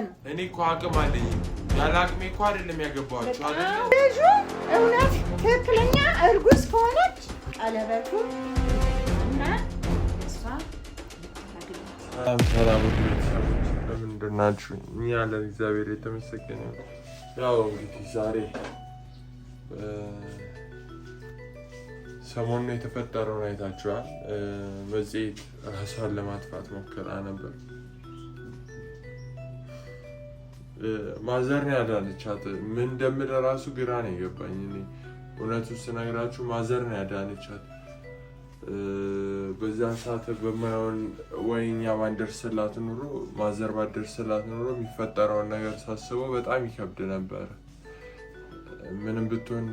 ነው እኔ እኮ አቅም አለኝ ያለ አቅሜ እኮ አይደለም ያገባኋቸው አይደል ልጁ እውነት ትክክለኛ እርጉዝ ከሆነች ቀለበቱ እና እሷ ሰላም ቤተሰቦች እንደምን ናችሁ? እኛ ያለን እግዚአብሔር የተመሰገነ ይሁን። ያው እንግዲህ ዛሬ ሰሞኑን የተፈጠረውን አይታችኋል። መጽሔት ራሷን ለማጥፋት ሞክራ ነበር። ማዘር ነው ያዳነቻት። ምን እንደምል ራሱ ግራ ነው የገባኝ። እኔ እውነቱን ስነግራችሁ ማዘር ነው ያዳነቻት። በዛን ሰዓት በማይሆን ወይ እኛ ባንደርስላት ኑሮ ማዘር ባንደርስላት ኑሮ የሚፈጠረውን ነገር ሳስበው በጣም ይከብድ ነበር። ምንም ብትሆን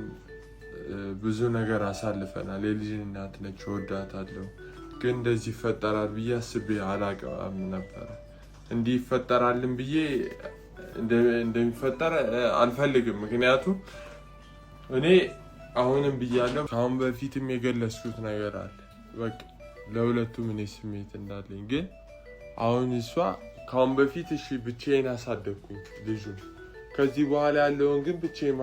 ብዙ ነገር አሳልፈናል። የልጅ እናት ነች፣ እወዳታለሁ። ግን እንደዚህ ይፈጠራል ብዬ አስቤ አላውቅም ነበር። እንዲህ ይፈጠራልን ብዬ እንደሚፈጠር አልፈልግም። ምክንያቱም እኔ አሁንም ብያለሁ፣ ከአሁን በፊትም የገለጽኩት ነገር አለ። በቃ ለሁለቱም እኔ ስሜት እንዳለኝ። ግን አሁን እሷ ከአሁን በፊት እሺ ብቻዬን አሳደግኩኝ ልጁን። ከዚህ በኋላ ያለውን ግን ብቻዬን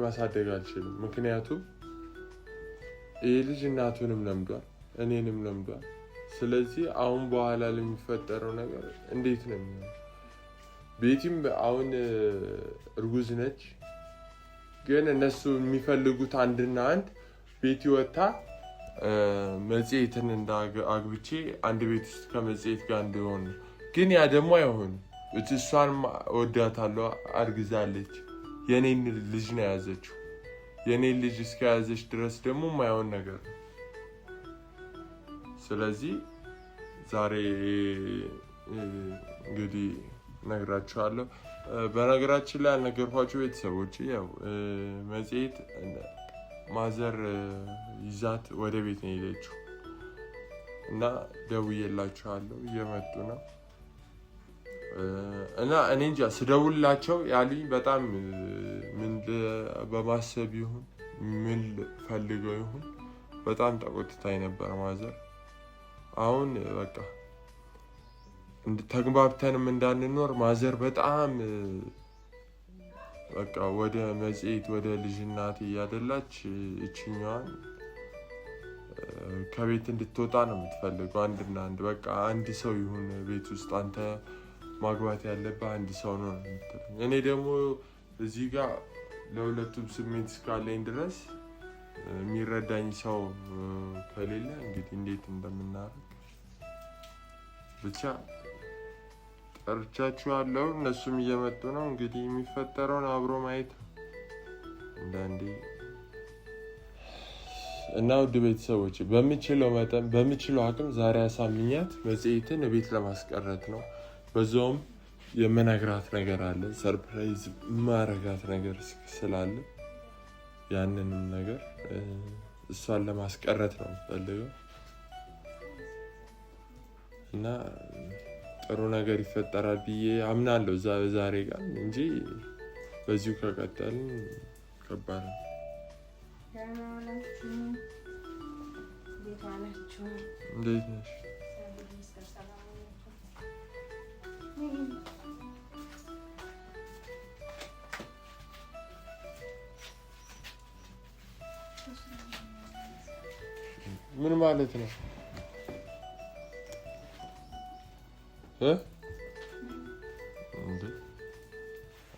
ማሳደግ አልችልም። ምክንያቱም ይህ ልጅ እናቱንም ለምዷል፣ እኔንም ለምዷል። ስለዚህ አሁን በኋላ ለሚፈጠረው ነገር እንዴት ነው የሚሆነው? ቤቲም አሁን እርጉዝ ነች። ግን እነሱ የሚፈልጉት አንድና አንድ ቤቲ ወጣ መጽሔትን አግብቼ አንድ ቤት ውስጥ ከመጽሔት ጋር እንዲሆን። ግን ያ ደግሞ አይሆንም። እሷን ወዳታለሁ፣ አርግዛለች። የኔን ልጅ ነው የያዘችው። የኔን ልጅ እስከያዘች ድረስ ደግሞ የማይሆን ነገር ነው። ስለዚህ ዛሬ እንግዲህ ነግራችኋለሁ። በነገራችን ላይ ያልነገርኳችሁ ቤተሰቦች ያው መጽሔት ማዘር ይዛት ወደ ቤት ነው የሄደችው እና ደውዬላችኋለሁ፣ እየመጡ ነው እና እኔ እንጃ ስደውላቸው ያሉኝ በጣም ምን በማሰብ ይሁን ምን ፈልገው ይሁን በጣም ተቆጥታኝ ነበር ማዘር። አሁን በቃ ተግባብተንም እንዳንኖር ማዘር በጣም በቃ ወደ መጽሔት ወደ ልጅ እናቴ እያደላች እችኛዋን ከቤት እንድትወጣ ነው የምትፈልገው። አንድና አንድ በቃ አንድ ሰው ይሁን ቤት ውስጥ፣ አንተ ማግባት ያለብህ አንድ ሰው ነው የምትለኝ። እኔ ደግሞ እዚህ ጋር ለሁለቱም ስሜት እስካለኝ ድረስ የሚረዳኝ ሰው ከሌለ እንግዲህ እንዴት እንደምናደርግ ብቻ ጠርቻችኋለሁ። እነሱም እየመጡ ነው። እንግዲህ የሚፈጠረውን አብሮ ማየት እንዳንዴ እና ውድ ቤተሰቦች በምችለው መጠን በምችለው አቅም ዛሬ አሳምኛት መጽሔትን ቤት ለማስቀረት ነው። በዛውም የምነግራት ነገር አለ፣ ሰርፕራይዝ ማረጋት ነገር ስላለ ያንንም ነገር እሷን ለማስቀረት ነው የምፈልገው እና ጥሩ ነገር ይፈጠራል ብዬ አምናለሁ ዛሬ ጋር እንጂ በዚሁ ከቀጠልን ከባድ ነው። እንዴት ነሽ? ምን ማለት ነው?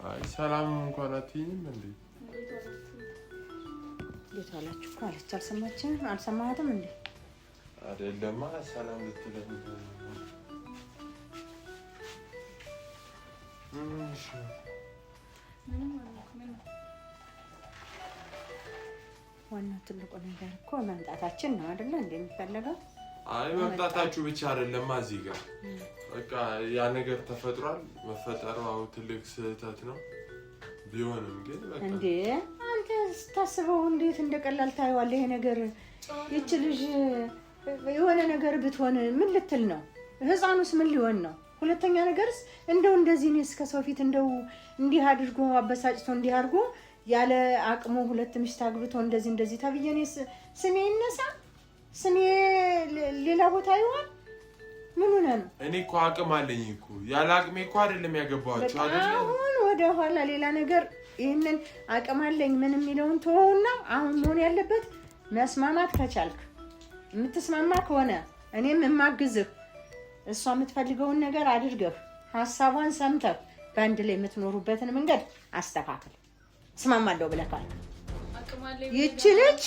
አይ ሰላም እንኳን አትይኝም እንዴ? እንዴት አላችሁ እኮ አለች። አልሰማሃትም እንዴ? አይደለማ ሰላም ልትለኝ ዋናው ትልቁ ነገር እኮ መምጣታችን ነው አይደለ? እንደሚፈልገው አይ መምጣታችሁ ብቻ አይደለም። እዚህ ጋር በቃ ያ ነገር ተፈጥሯል። መፈጠሩ አው ትልቅ ስህተት ነው። ቢሆንም ግን በቃ እንዴ አንተ ስታስበው እንዴት እንደቀላል ታየዋለህ? ይሄ ነገር ይች ልጅ የሆነ ነገር ብትሆን ምን ልትል ነው? ህፃኑስ ምን ሊሆን ነው? ሁለተኛ ነገርስ እንደው እንደዚህ ነው እስከ ሰው ፊት እንደው እንዲህ አድርጎ አበሳጭቶ እንዲህ አድርጎ ያለ አቅሙ ሁለት ሚስት አግብቶ እንደዚህ ተብየኔ ስሜ ይነሳ፣ ስሜ ሌላ ቦታ ይሆን ምን ሆነ ነው? እኔ እኮ አቅም አለኝ እኮ ያለ አቅሜ እኮ አይደለም ያገባኋቸው አይደል? አሁን ወደ ኋላ ሌላ ነገር ይሄንን አቅም አለኝ ምን የሚለውን ተወውና አሁን መሆን ያለበት መስማማት ከቻልክ የምትስማማ ከሆነ እኔም የማግዝህ እሷ የምትፈልገውን ነገር አድርገህ ሀሳቧን ሰምተህ በአንድ ላይ የምትኖሩበትን መንገድ አስተካክል። እስማማለሁ ብለህ ካልክ ይቺ ልጅ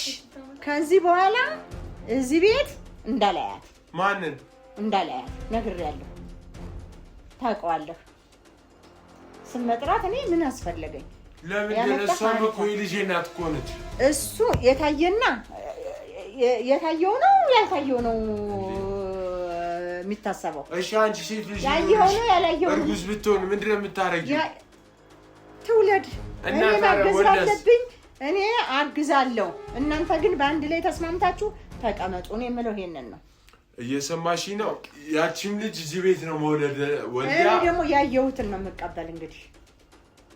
ከዚህ በኋላ እዚህ ቤት እንዳላያት ማንን እንዳላያት ነግሬያለሁ። ታውቀዋለህ። ስም መጥራት እኔ ምን አስፈለገኝ? ለምን እሷ መኮይ ልጄ ናት እኮ ነች። እሱ የታየው ነው ያልታየው ነው የሚታሰበው። እሺ አንቺ ሴት ልጅ ያየው ነው ያላየው እርጉዝ ብትሆን ምንድነው የምታረጊው? ትውለድ እኔ ማገዝ አለብኝ። እኔ አግዛለሁ። እናንተ ግን በአንድ ላይ ተስማምታችሁ ተቀመጡ። እኔ የምለው ይሄንን ነው። እየሰማሽ ነው? ያቺም ልጅ እዚህ ቤት ነው መውለድ ወልዳ። እኔ ደግሞ ያየሁትን ነው የምቀበል። እንግዲህ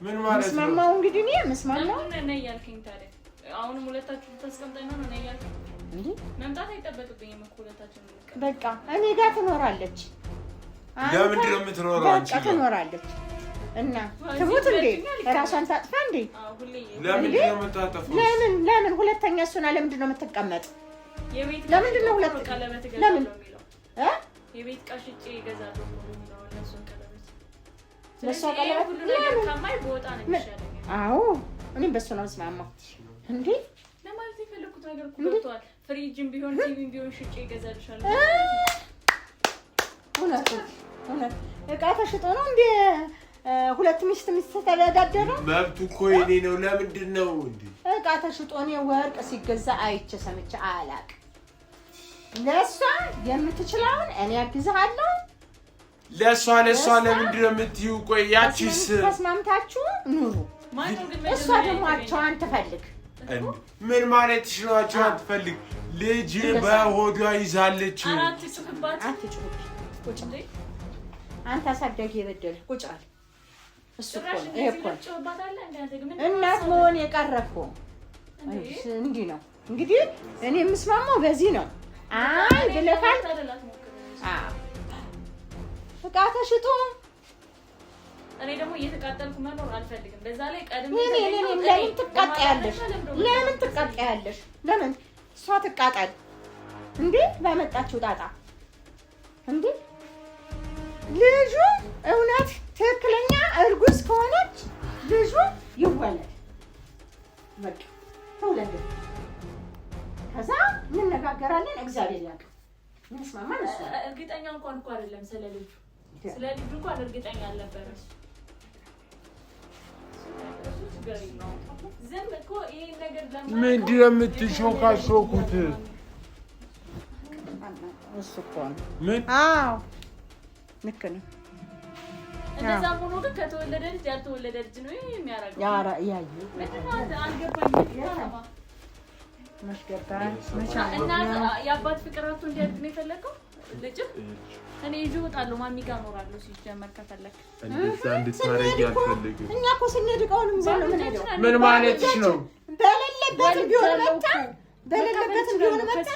ምን ማለት ነው? መስማማው እንግዲህ እኔ መስማማው ነኝ ያልከኝ ታዲያ አሁንም ሁለታችሁ ተስቀምጠኝ ነው ነኝ ያልከኝ እንዴ? መምጣት አይጠበቅብኝም እኮ ሁለታችሁ ነው። በቃ እኔ ጋር ትኖራለች። ለምንድን ነው የምትኖረው? አንቺ ጋር ትኖራለች እና ትሙት እንዴ? ራሷን ታጥፋ እንዴ? ለምንድን ነው የምታጠፋው? ለምን ሁለተኛ እሱና ለምንድን ነው የምትቀመጥ? ለምንድን ነው ሁለት ቀለበት ገዛለው የሚለው? የቤት ቃሽጬ ይገዛሉ ነው ለሱ ቀለበት። ለሱ ቀለበት ሁሉ ነገር ከማይ ቦጣ ነው የሚሻለው። አዎ እኔም በሱ ነው መስማማው። እንዴ ለማለት የፈለኩት ነገር እኮ ገብቷል። ፍሪጅም ቢሆን ቲቪም ቢሆን ሽጬ ይገዛልሻለሁ። እውነት እቃ ተሽጦ ነው እንዴ ሁለት ሚስት ተዳደረው? መብቱ እኮ የኔ ነው። ለምንድን ነው እንዴ እቃ ተሽጦ ነው ወርቅ ሲገዛ አይቼ ሰምቼ አላውቅም። ለሷ የምትችለውን እኔ አግዝሃለሁ። ለሷ ለምንድን ነው የምትይው? ቆይ ያቺስ ተስማምታችሁ ኑሩ። እሷ ደግሞ አቻዋን ትፈልግ። ምን ማለትሽ ነው? አቻዋን ትፈልግ? ልጅ በሆዷ ይዛለች። ቁጭ አንተ አሳዳጊ የበደልህ ቁጭ አለ። እሱ እኮ ነው ይሄ እኮ እናት መሆን የቀረኩ እንዲህ ነው። እንግዲህ እኔ የምስማማው በዚህ ነው። አይ ብለካል። እቃ ተሽጦ እኔ ደግሞ እየተቃጠልኩ መኖር አልፈልግም። በዛ ላይ ቀድሜ ለምን ትቃጠያለሽ? ለምን እሷ ትቃጠል እንዴ? ባመጣችው ጣጣ እንዴ? ልጁ እውነት ትክክለኛ እርጉዝ ከሆነች ልጁ ይወለድ። በቃ ተውለድ። ከዛ እንነጋገራለን። እግዚአብሔር ያውቃል። እንስማማን። እሱ እርግጠኛ እንኳን እኮ አይደለም ስለ ልጁ እንኳን እርግጠኛ አልነበረም። ዝም እኮ ይሄ ነገር ለምን ምንድን ነው የምትሾካሾኩት? እሱ እኮ ነው ምን? አዎ ልክ ነው። እንደዛ ሆኖ ግን ከተወለደ ልጅ ያልተወለደ ልጅ ነው የሚያረጋው። ያራ ያዩ አልገባኝም። እና የአባት ፍቅራቱ እንዲያድግ ነው የፈለከው ልጅ? እኔ ይዤ እወጣለሁ። ማሚ ጋር እኖራለሁ። ሲጀመር ከፈለክ እንደዛ እንድታረጊ አልፈልግም። እኛ እኮ ስንድቀውንም ዘለ ምን ማለትሽ ነው? በሌለበት ቢሆን መጣ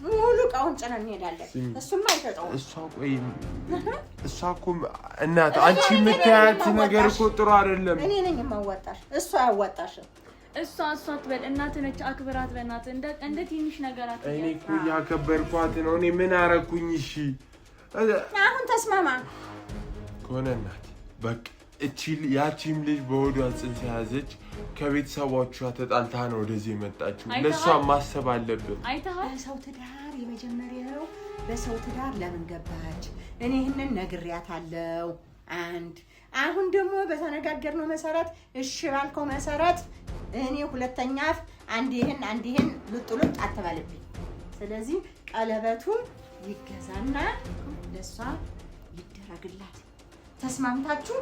ሙሉ እቃውን ጭነን እንሄዳለን። እሱማ አይሰጠውም። እሷ እኮ እናት አንቺ የምታያት ነገር እኮ ጥሩ አይደለም። እኔ ነኝ የማዋጣሽ፣ እሷ አያዋጣሽም። እሷ ትበል። እናትህ ነች፣ አክብራት። በእናትህ እንደ ትንሽ ነገር አትያ። እኔ እኮ እያከበርኳት ነው። እኔ ምን አረኩኝ? እሺ አሁን ተስማማ ከሆነ እናት በቃ ያቺም ልጅ በሆዷ ጽንስ ያዘች። ከቤተሰቦቿ ተጣልታ ነው ወደዚህ የመጣችው። ለሷ ማሰብ አለብን። አይተሃል? በሰው ትዳር የመጀመሪያው በሰው ትዳር ለምን ገባች? እኔ ይሄንን ነግሬያታለሁ። አሁን ደግሞ በተነጋገርነው መሰረት እሺ ባልከው መሰረት እኔ ሁለተኛ አንድ ይሄን ልጥሉጥ አትባልብኝ። ስለዚህ ቀለበቱ ይገዛና ለሷ ይደረግላት። ተስማምታችሁ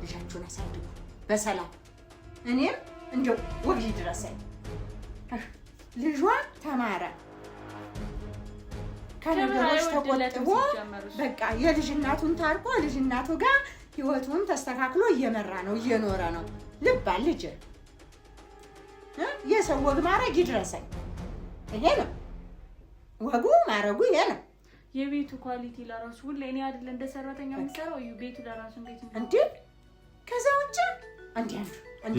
ልጃችሁን አሳድጉ በሰላም። እኔም እንደው ወግሊ ድረሰኝ። ልጇ ተማረ ከነገሮች ተቆጥቦ በቃ የልጅ እናቱን ታርቆ ልጅ እናቱ ጋር ህይወቱን ተስተካክሎ እየመራ ነው እየኖረ ነው። ልባ ልጅ የሰው ወግ ማረግ ይድረሰኝ። ይሄ ነው ወጉ ማረጉ ይሄ ነው። የቤቱ ኳሊቲ ለራሱ ሁሌ እኔ አይደል እንደ ሰራተኛ የምሰራው ቤቱ ለራሱ እንዴት ነው እንዴ? ከዛ ውጭ አንዴ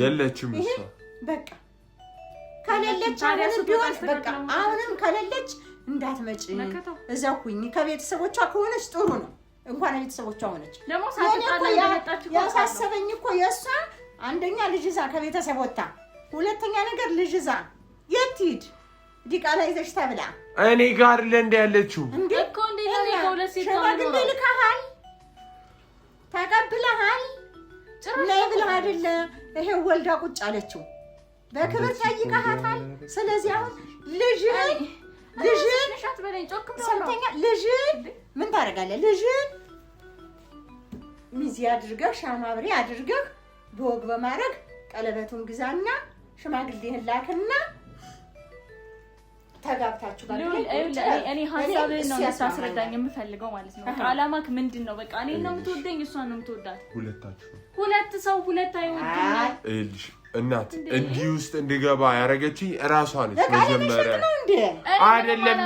የለችም እሷ በቃ ከሌለች አሁንም ቢሆን በቃ አሁንም ከሌለች እንዳትመጪ እዛው ሁኚ። ከቤተሰቦቿ ከሆነች ጥሩ ነው። እንኳን ቤተሰቦቿ ሆነች ደግሞ ሳትጣላ እንደመጣችሁ ያሳሰበኝ እኮ የእሷ አንደኛ ልጅ ይዛ ከቤተሰብ ወጣ፣ ሁለተኛ ነገር ልጅ ይዛ የት ሂድ ዲቃላ ይዘሽ ተብላ እኔ ጋር ለእንደ ያለችው እኮ እንዴት ነው ከሁለት ሴት ሽማግሌ ልካሃል፣ ተቀብለሃል፣ ጭራሽ ብለህ አይደለ ይሄ ወልዳ ቁጭ አለችው። በክብር ጠይቀሃታል። ስለዚህ አሁን ልጅን ሰምተኛ ልጅን ምን ታደርጋለህ? ልጅን ሚዜ አድርገህ ሻማብሬ አድርገህ በወግ በማድረግ ቀለበቱን ግዛና ሽማግሌህን ላክና ተጋብታችሁ እኔ ሀሳብህን ነው ልታስረዳኝ የምፈልገው ማለት ነው። አላማክ ምንድን ነው? በቃ እኔን ነው የምትወደኝ እሷን ነው የምትወዳት? ሁለታችሁ ሁለት ሰው ሁለት አይወድም። እልሽ እናት እንዲህ ውስጥ እንድገባ ያደረገችኝ እራሷ ነች። መጀመሪያ አይደለም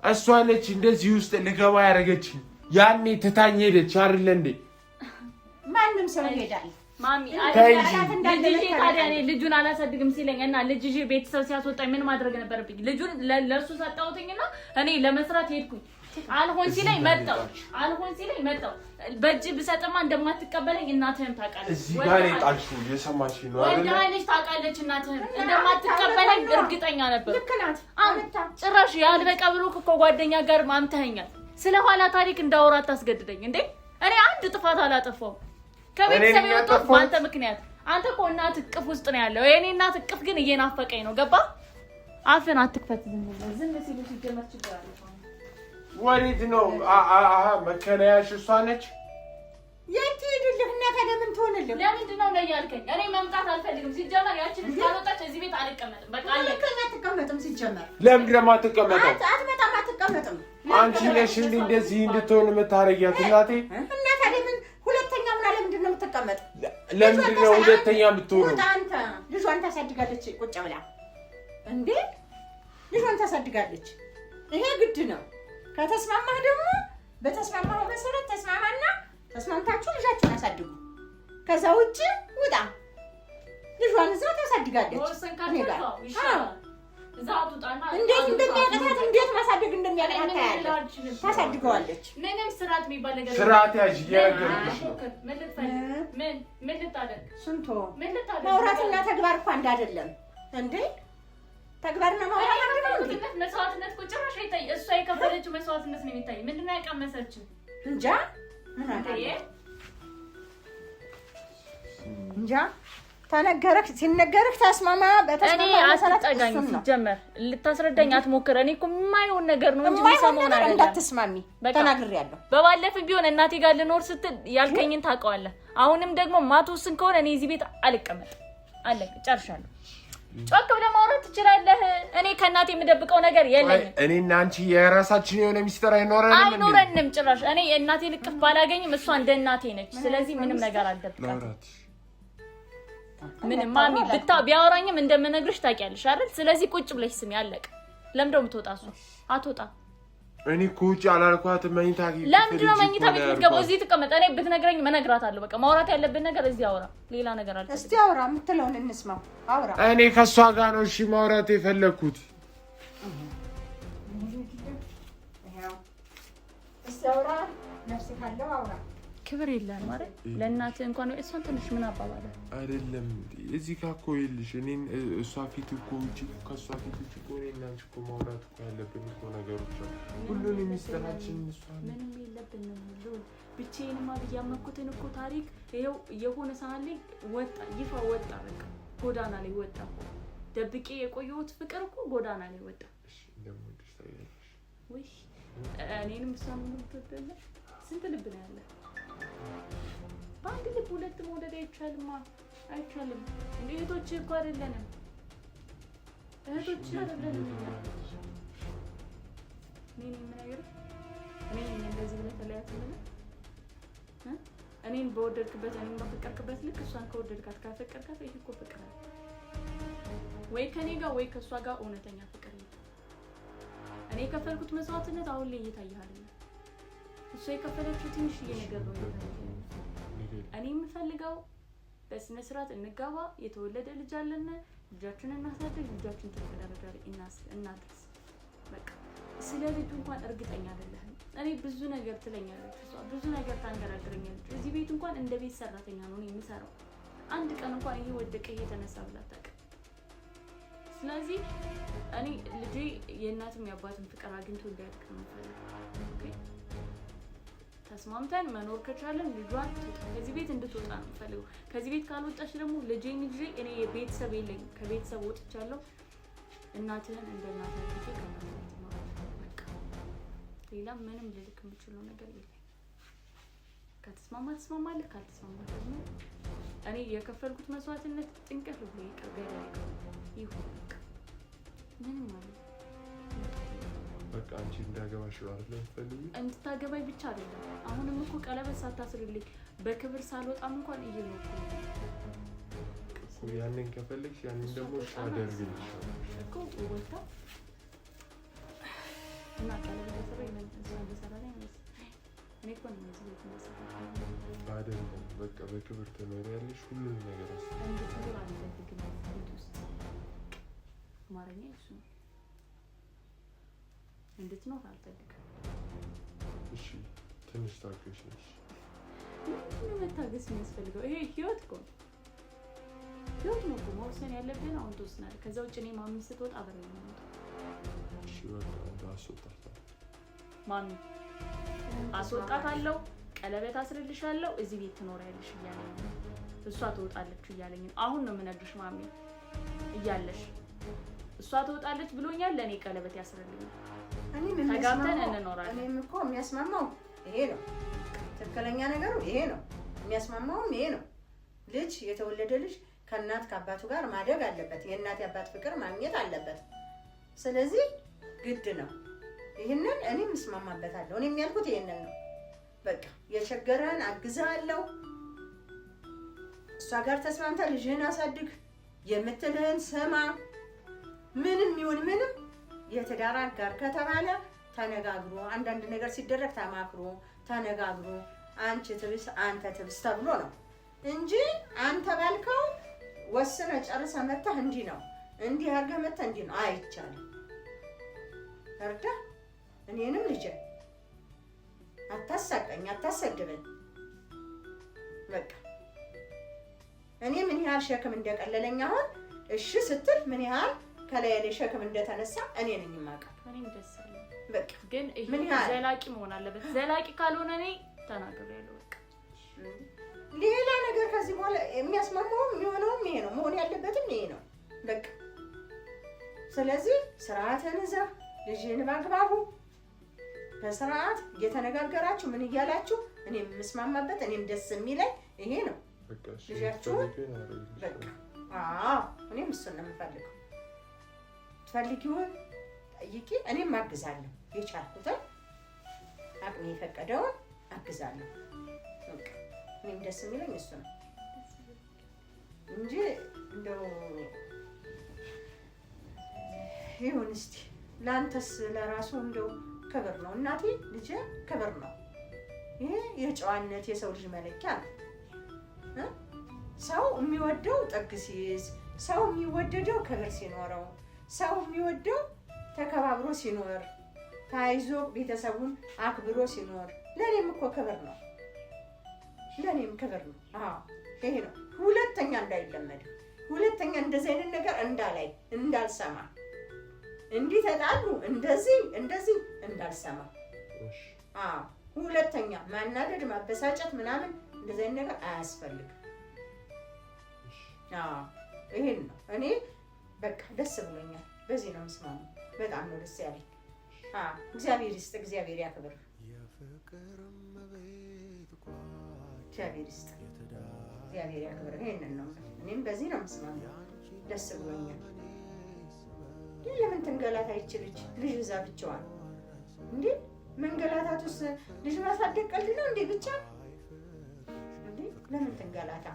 እሷ ነች እንደዚህ ውስጥ እንድገባ ያደረገችኝ። ያኔ ትታኝ ሄደች አይደል እንዴ? ማንም ሰው ይሄዳል ማሚ ልጅ ታዲያ እኔ ልጁን አላሳድግም ሲለኝ እና ልጅ ቤተሰብ ሲያስወጣኝ ምን ማድረግ ነበረብኝ? ልጁን ለእሱ ሰጣሁትኝና እኔ ለመስራት ሄድኩኝ። አልሆን ሲለኝ መጣሁ። በእጅ ብሰጥማ እንደማትቀበለኝ እናትህም ታውቃለች። እዚህ ጋር ጣልሽው እየሰማሽ ነው አይደል? ወንድ ልጅ ታውቃለች። እናትህም እንደማትቀበለኝ እርግጠኛ ነበር። ልክ ናት። ጭራሽ ያልበቃ ብሎ እኮ ጓደኛ ጋር ማምተኸኛል። ስለኋላ ታሪክ እንዳወራ አታስገድደኝ እንዴ! እኔ አንድ ጥፋት አላጠፋሁም። ከቤተሰብ የወጣሁት በአንተ ምክንያት። አንተ እኮ እናት እቅፍ ውስጥ ነው ያለው። የኔ እናት እቅፍ ግን እየናፈቀኝ ነው። ገባ? አፍን አትክፈት። ዝም ሲሉ ሲጀመር ችግር አለ። ወዴት ነው መከለያሽ? እሷ ነች። የት ሄድልህ? እና ታዲያ ምን ትሆንልህ? ለምንድን ነው ነው ያልከኝ? እኔ መምጣት አልፈልግም። ሲጀመር ያችን ካልወጣች እዚህ ቤት አልቀመጥም። በቃ አትቀመጥም። ሲጀመር ለምንድን ነው የማትቀመጠው? አትመጣም፣ አትቀመጥም። አንቺ ነሽ እንደዚህ እንድትሆን የምታረጊያት እናቴ። እና ታዲያ ምን ሁለተኛ ምን አለ? ምንድን ነው የምትቀመጥ? ለምንድን ነው ሁለተኛ የምትሆነው? አንተ ልጇን ታሳድጋለች ቁጭ ብላ እንዴ? ልጇን ታሳድጋለች። ይሄ ግድ ነው። ከተስማማህ ደግሞ በተስማማው መሰረት ተስማማና ተስማምታችሁ ልጃችሁን አሳድጉ። ከዛ ውጪ ውጣ። ልጇን እዛ ታሳድጋለች። እንዴት እንደሚያቀታት እንዴት ማሳደግ እንደሚያቀታት ታያለች። ታሳድገዋለች። ምንም ስርዓት የሚባል ነገር ስርዓት ያዥ እየነገርኩሽ ነው። ምን ልታደርግ ስንቶ ማውራትና ተግባር እኮ አንድ አይደለም እንዴ? ተግባርና ማውራት አንድ ነው እንዴ? መስዋዕትነት እኮ ጭራሽ አይታይ። እሷ የከፈለችው መስዋዕትነት ነው የሚታይ። ምንድነው ያቀመሰችው? እንጃ ምን አለ እንጃ። ተነገረክ ሲነገርክ ተስማማ። በተስማማ መሰረት አትጠጋኝ። ሲጀመር ልታስረዳኝ አትሞክር። እኔ እኮ የማይሆን ነገር ነው እንጂ ሰሞኑን አይደለም። እንዳትስማሚ ተናግሬያለሁ። በባለፈው ቢሆን እናቴ ጋር ልኖር ስትል ያልከኝን ታውቀዋለህ። አሁንም ደግሞ ማትወስን ከሆነ እኔ እዚህ ቤት አልቀመጥም። አለቀ፣ ጨርሻለሁ። ጮክ ብለህ ማውራት ትችላለህ። እኔ ከእናቴ የምደብቀው ነገር የለኝም። እኔና አንቺ የራሳችን የሆነ ሚስጥር አይኖረንም ጭራሽ። እኔ የእናቴ ልቅፍ ባላገኝም እሷ እንደ እናቴ ነች። ስለዚህ ምንም ነገር አልደብቃትም። ምንም ማሚ ቢያወራኝም እንደምነግርሽ ታውቂያለሽ አይደል? ስለዚህ ቁጭ ብለሽ ስሚ። አለቀ። ለምንድን ነው የምትወጣ? እሷ አትወጣ። እኔ እኮ ውጭ አላልኳትም። መኝታ ቤት ለምንድን ነው መኝታ ቤት የምትገባው? እዚህ ትቀመጥ። እኔ ብትነግረኝ እነግራታለሁ። በቃ ማውራት ያለብን ነገር እዚህ አውራ። ሌላ ነገር አለ። እስቲ አውራ፣ የምትለውን እንስማው። አውራ። እኔ ከሷ ጋር ነው እሺ ማውራት የፈለኩት። እስቲ አውራ፣ ነፍስ ካለው አውራ። ክብር የለህም ማለት ለእናትህ እንኳን ነው። እሷን ትንሽ ምን አባባለ አይደለም እዚህ ጋር እኮ ይልሽ እኔን እሷ ፊት እኮ ውጪ ከሷ ፊት ውጪ እኮ እኔና አንቺ እኮ ማውራት እኮ ያለብን እኮ ነገሮች አሉ። ሁሉንም ሚስጥራችን እሷ ምንም የለብንም። ብቻዬንማ ብያመኩትን እኮ ታሪክ ይኸው የሆነ ሰዓት ላይ ወጣ፣ ይፋ ወጣ። በቃ ጎዳና ላይ ወጣ። ደብቄ የቆየሁት ፍቅር እኮ ጎዳና ላይ ወጣ። እሺ እንደምወድሽ ታያለሽ ወይ? እኔንም እሷን ምን ትወደለሽ? ስንት ልብ ነው ያለ? በአንድ ልብ ሁለት መውደድ አይቻልም። እንደ እህቶች እኮ አይደለንም። እኔን እንደዚህ ብለህ ተለያትልኝ። እኔን በወደድክበት እኔን በፈቀርክበት ልክ እሷን ከወደድካት ካፈቀርካት ይሄ እኮ ፍቅር ነው። ወይ ከኔ ጋር ወይ ከእሷ ጋር እውነተኛ ፍቅር ነው። እኔ የከፈልኩት መስዋዕትነት አሁን ላይ እየታየህ አይደለም። እሷ የከፈለችው ትንሽዬ ነገር ነው። እኔ የምፈልገው በስነ ስርዓት እንጋባ፣ የተወለደ ልጅ አለን፣ ልጃችንን እናሳድግ፣ ልጃችንን ትልቅ ደረጃ ላይ እናድርስ። በቃ ስለ ልጁ እንኳን እርግጠኛ አይደለህም። እኔ ብዙ ነገር ትለኛለች እሷ፣ ብዙ ነገር ታንገራግረኛለች። እዚህ ቤት እንኳን እንደ ቤት ሰራተኛ ነው እኔ የምሰራው። አንድ ቀን እንኳን ይሄ ወደቀ ይሄ ተነሳ ብላ አታውቅም። ስለዚህ እኔ ልጄ የእናትም የአባትም ፍቅር አግኝቶ እንዲያድግ ነው የምፈልገው። ኦኬ ተስማምተን መኖር ከቻለን ልጇን ከዚህ ቤት እንድትወጣ ነው የምፈልገው። ከዚህ ቤት ካልወጣች ደግሞ ልጄን ይዤ እኔ ቤተሰብ የለኝም፣ ከቤተሰብ ወጥቻለሁ። እናትህን እንደ እናት አድርጌ ከማለት ነው በቃ። ሌላ ምንም ልልክ የምችለው ነገር የለም። ከተስማማ ተስማማለህ፣ ካልተስማማ ደግሞ እኔ የከፈልኩት መስዋዕትነት ጥንቅር ብሎ ይቅር ገዳይ ይሁን በቃ። ምንም ማለት በቃ አንቺ እንዳገባሽ አይደለም የምትፈልጊው? እንድታገባኝ ብቻ አይደለም። አሁንም እኮ ቀለበት ሳታስርልኝ በክብር ሳልወጣም እንኳን እየኖርኩ ነው እኮ። ያንን ከፈለግሽ ያንን ደግሞ አደርግልሻለሁ እኮ ወጣ እና ቀለበት ሰራይ ነው ሰራይ ነው። እኔ እኮ ነው እዚህ ቤት ነው አይደለም። በቃ በክብር ትኖሪያለሽ። ሁሉንም ነገር እንድትኖር አልፈልግም። ቤት ውስጥ ማረኛ እሱ እንድትኖር አልፈልግም። እሺ ትንሽ ታገሽ። ምንም መታገስ የሚያስፈልገው ይሄ ህይወት እኮ ህይወት ነው እኮ። መወሰን ያለብን አሁን ትወስናለህ። ከዛ ውጭ እኔ ማሚ ስትወጣ አብረን ነው የምወጣው። እሺ በቃ አስወጣታለሁ። ማሚ አስወጣታለሁ፣ ቀለበት አስርልሻለሁ፣ እዚህ ቤት ትኖሪያለሽ እያለኝ ነው። እሷ ትወጣለች እያለኝ ነው። አሁን ነው የምነግርሽ ማሚ እያለሽ እሷ ትወጣለች ብሎኛል። ለእኔ ቀለበት ያስርልኝ፣ ተጋብተን እንኖራለን። እኔም እኮ የሚያስማማው ይሄ ነው። ትክክለኛ ነገሩ ይሄ ነው። የሚያስማማውም ይሄ ነው። ልጅ የተወለደ ልጅ ከእናት ከአባቱ ጋር ማደግ አለበት። የእናት የአባት ፍቅር ማግኘት አለበት። ስለዚህ ግድ ነው። ይህንን እኔም እስማማበታለሁ። እኔም ያልኩት ይሄንን ነው። በቃ የቸገረህን አግዝሃለሁ። እሷ ጋር ተስማምታ ልጅህን አሳድግ፣ የምትልህን ስማ። ምንም ይሁን ምንም የትዳር አጋር ከተባለ ተነጋግሮ አንዳንድ ነገር ሲደረግ ተማክሮ ተነጋግሮ አንቺ ትብስ አንተ ትብስ ተብሎ ነው እንጂ አንተ ባልከው ወስነ ጨርሰ መተህ እንዲህ ነው እንዲህ አድርገህ መተህ እንዲህ ነው አይቻልም። እርዳ እኔንም ልጄ አታሳቀኝ፣ አታሰድበኝ። በቃ እኔ ምን ያህል ሸክም እንደቀለለኝ አሁን እሺ ስትል ምን ያህል ከላይ ላይ ሸክም እንደተነሳ እኔ ነኝ የማውቀው። እኔም ደስ አለኝ። በቃ ግን ይሄ ዘላቂ መሆን አለበት። ዘላቂ ካልሆነ እኔ ተናግሬያለሁ። በቃ ሌላ ነገር ከዚህ በኋላ የሚያስማማው የሚሆነውም ይሄ ነው፣ መሆን ያለበትም ይሄ ነው። በቃ ስለዚህ ስርዓትን ይዘህ ልጅህን በአግባቡ በስርዓት እየተነጋገራችሁ ምን እያላችሁ እኔ የምስማማበት እኔም ደስ የሚለኝ ይሄ ነው። ልጃችሁ በቃ እኔም እሱን ነው የምፈልገው። ትፈልጊውን ጠይቂ፣ እኔም አግዛለሁ። የቻልኩትን አቅሜ የፈቀደውን አግዛለሁ። በቃ እኔም ደስ የሚለኝ እሱ ነው እንጂ እንደው ይሁን እስቲ ለአንተስ ለራሱ እንደው ክብር ነው እናቴ፣ ልጄ ክብር ነው። ይሄ የጨዋነት የሰው ልጅ መለኪያ ነው። ሰው የሚወደው ጥግ ሲይዝ፣ ሰው የሚወደደው ክብር ሲኖረው፣ ሰው የሚወደው ተከባብሮ ሲኖር፣ ታይዞ ቤተሰቡን አክብሮ ሲኖር፣ ለኔም እኮ ክብር ነው። ለኔም ክብር ነው። ይሄ ነው። ሁለተኛ እንዳይለመድ፣ ሁለተኛ እንደዚህ አይነት ነገር እንዳላይ እንዳልሰማ፣ እንዲህ ተጣሉ እንደዚህ እንዳልሰማ። ሁለተኛ ማናደድ፣ ማበሳጨት ምናምን እንደዚህ አይነት ነገር አያስፈልግም። ይሄን ነው እኔ በቃ ደስ ብሎኛል። በዚህ ነው የምስማማው። በጣም ነው ደስ ያለኝ። እግዚአብሔር ይስጥ፣ እግዚአብሔር ያክብር፣ እግዚአብሔር ይስጥ፣ እግዚአብሔር ያክብር። ይሄንን ነው እኔም በዚህ ነው የምስማማው። ደስ ብሎኛል። ለምን ትንገላታ ይችልች ልጅ እዛ ብቻዋን እንዴ? መንገላታት ውስጥ ልጅ ማሳደግ ቀልድ ነው እንዴ? ብቻ እንዴ ለምን ትንገላታ?